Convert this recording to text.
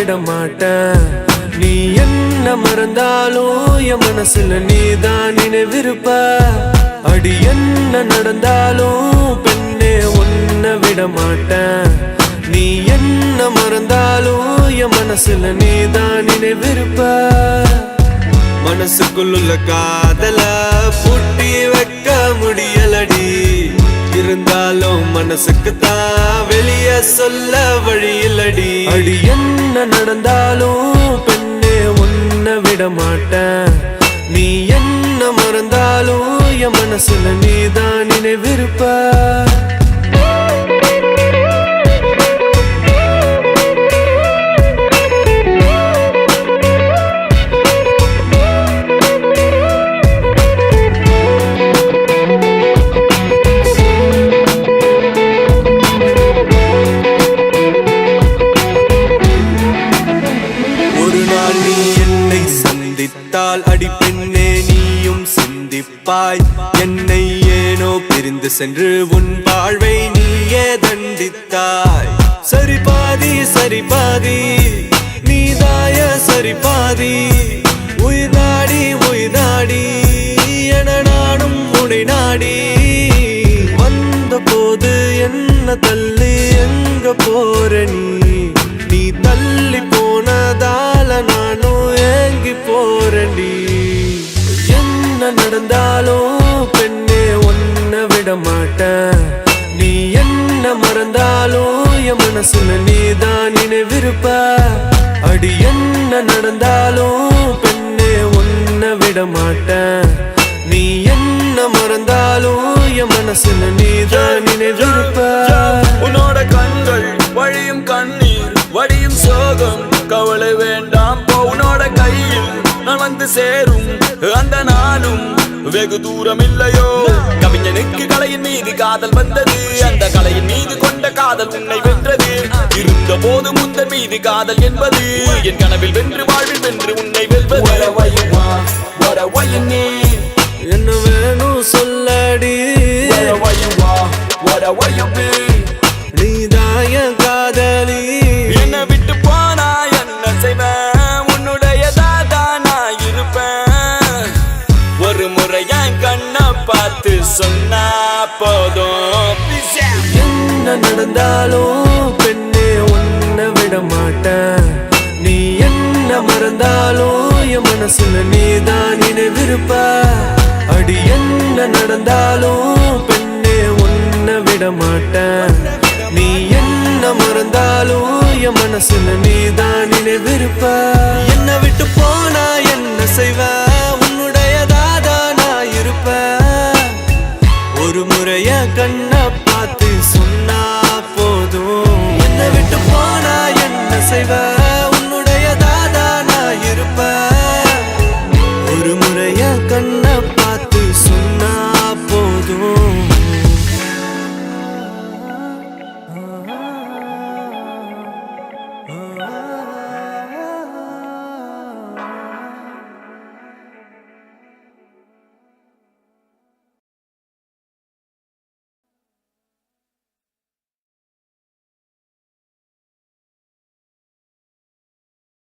விட மாட்டேன். நீ என்ன மறந்தாலும் என் மனசுல நீதான் நினைவிருப்ப. அடி என்ன நடந்தாலும் பெண்ணே உன்னை விட மாட்டேன். நீ என்ன மறந்தாலும் என் மனசுல நீதான் நினைவிருப்ப. மனசுக்குள்ள காதல பூட்டி வைக்க முடியலடி. இருந்தாலும் மனசுக்கு தான் வெளிய சொல்ல வழியிலடி. அடி என்ன நடந்தாலும் பெண்ணே உன்னை விட மாட்டேன். நீ என்ன மறந்தாலும் என் மனசுல நீதான் நினைவிருப்ப. அடி பெண்ணே நீயும் சிந்திப்பாய். என்னை ஏனோ பிரிந்து சென்று உன் வாழ்வை நீயே தண்டித்தாய். சரி பாதி சரி பாதி நீதாய சரி பாதி. உயிர் நாடி என நானும் உனை நாடி. வந்த போது என்ன தள்ளி எங்க போற நீ தள்ளி போனதால நானும் ஏங்கி போறண்டி. என்ன நடந்தாலும் பெண்ணே உன்னை விட மாட்டேன். நீ என்ன மறந்தாலும் என் மனசுல நீதான் நினைவிருப்ப. அடி என்ன நடந்தாலும் பெண்ணே உன்னை விட மாட்டேன். நீ என்ன மறந்தாலும் என் மனசுல நீதான் நினைவிருப்ப. உன்னோட கண்கள் வழியும் கண்ணீர் வடியும் சோகம் கவலை வேண்டாம். உன்னோட கையில் நான் வந்து சேரும் அந்த நாளும் வெகு தூரம் இல்லையோ. கவிஞனுக்கு கலையின் மீது காதல் வந்தது. அந்த கலையின் மீது கொண்ட காதல் உன்னை வென்றது. இருந்த போது முந்தன் மீது காதல் என்பது என் கனவில் வென்று வாழ்வில் வென்று உன்னை வெல்வது. என்ன வேணும் சொல்லடி. நீதாய காதலி. என்ன விட்டு போனா என்ன செய்வேன். உன்னுடையதாதா நான் இருப்பேன். ஒரு முறை என் கண்ணை பார்த்து சொன்னா போதும். என்ன நடந்தாலும் பெண்ணே உன்னை விட மாட்டேன். நீ என்ன மறந்தாலும் என் மனசுல நீதான் நினைவிருப்ப. அடி என்ன நடந்தாலும் பெண்ணே உன்னை விட மாட்டேன். நீ என்ன மறந்தாலும் என் மனசுல நீதான் நினைவிருப்ப. என்ன விட்டு போனா என்ன செய்வ. உன்னுடையதாதா நான் இருப்ப. ஒரு முறைய கண்ணை பார்த்து சொன்னா போதும். என்ன விட்டு போனா என்ன செய்வ. உன்னுடையதாதா நான் இருப்ப. ஒரு முறைய கண்ணை